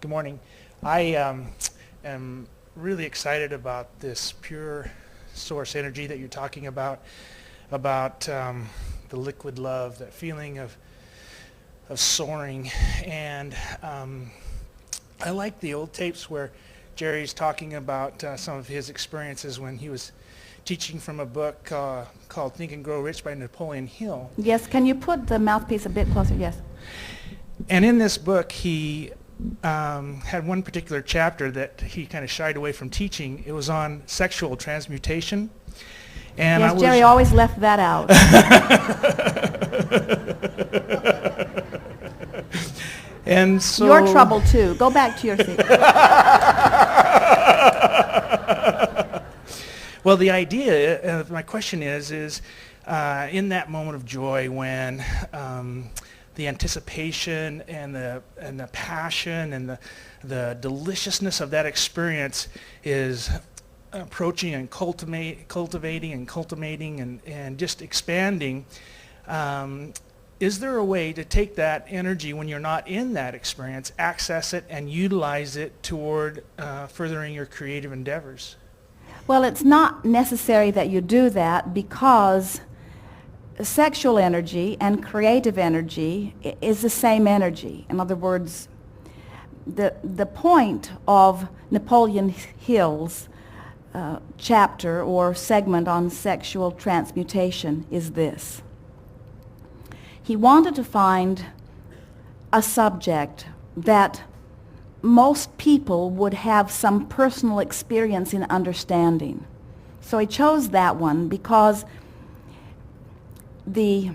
Good morning. I am really excited about this pure source energy that you're talking about the liquid love, that feeling of soaring. And I like the old tapes where Jerry's talking about some of his experiences when he was teaching from a book called Think and Grow Rich by Napoleon Hill. Yes, can you put the mouthpiece a bit closer? Yes. And in this book, he had one particular chapter that he kind of shied away from teaching. It was on sexual transmutation. And yes, Jerry always left that out. And so your trouble too. Go back to your seat. Well, the idea, my question is in that moment of joy when the anticipation and the passion and the deliciousness of that experience is approaching and cultivating and just expanding, is there a way to take that energy when you're not in that experience, access it and utilize it toward furthering your creative endeavors? Well, it's not necessary that you do that because sexual energy and creative energy is the same energy. In other words, the point of Napoleon Hill's chapter or segment on sexual transmutation is this. He wanted to find a subject that most people would have some personal experience in understanding. So he chose that one because the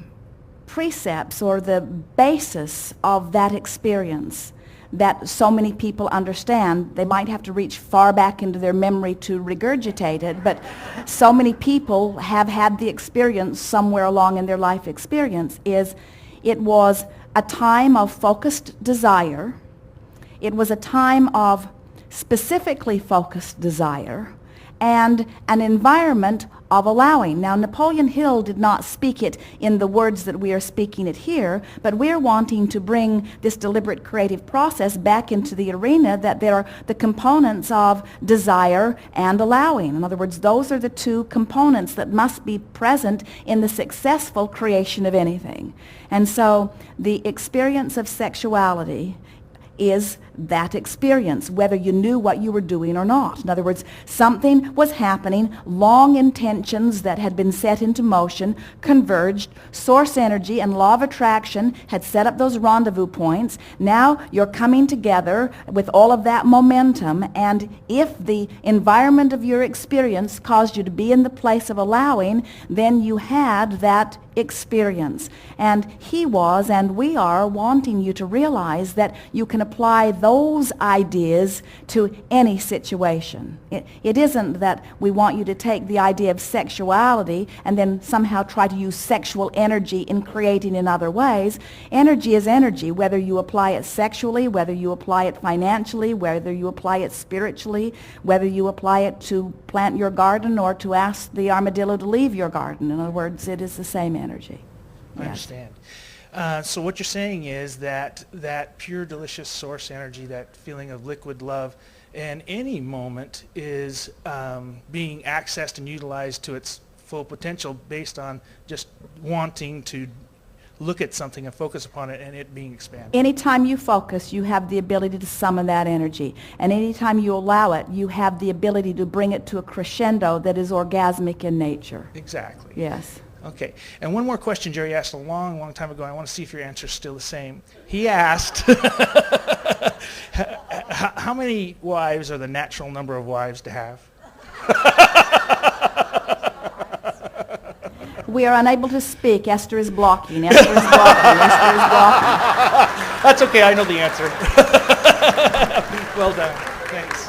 precepts or the basis of that experience that so many people understand, they might have to reach far back into their memory to regurgitate it, but so many people have had the experience somewhere along in their life experience, is it was a time of focused desire. It was a time of specifically focused desire and an environment of allowing. Now, Napoleon Hill did not speak it in the words that we are speaking it here, but we're wanting to bring this deliberate creative process back into the arena that there are the components of desire and allowing. In other words, those are the two components that must be present in the successful creation of anything. And so the experience of sexuality is that experience, whether you knew what you were doing or not. In other words, something was happening, long intentions that had been set into motion converged, source energy and law of attraction had set up those rendezvous points. Now you're coming together with all of that momentum, and if the environment of your experience caused you to be in the place of allowing, then you had that experience. And he was, and we are, wanting you to realize that you can apply those ideas to any situation. It isn't that we want you to take the idea of sexuality and then somehow try to use sexual energy in creating in other ways. Energy is energy, whether you apply it sexually, whether you apply it financially, whether you apply it spiritually, whether you apply it to plant your garden or to ask the armadillo to leave your garden. In other words, it is the same energy. I understand. So what you're saying is that pure, delicious source energy, that feeling of liquid love, in any moment is being accessed and utilized to its full potential based on just wanting to look at something and focus upon it and it being expanded. Anytime you focus, you have the ability to summon that energy. And anytime you allow it, you have the ability to bring it to a crescendo that is orgasmic in nature. Exactly. Yes. Okay. And one more question Jerry asked a long, long time ago. I want to see if your answer is still the same. He asked, how many wives are the natural number of wives to have? We are unable to speak. Esther is blocking. Esther is blocking. Esther is blocking. That's okay. I know the answer. Well done. Thanks.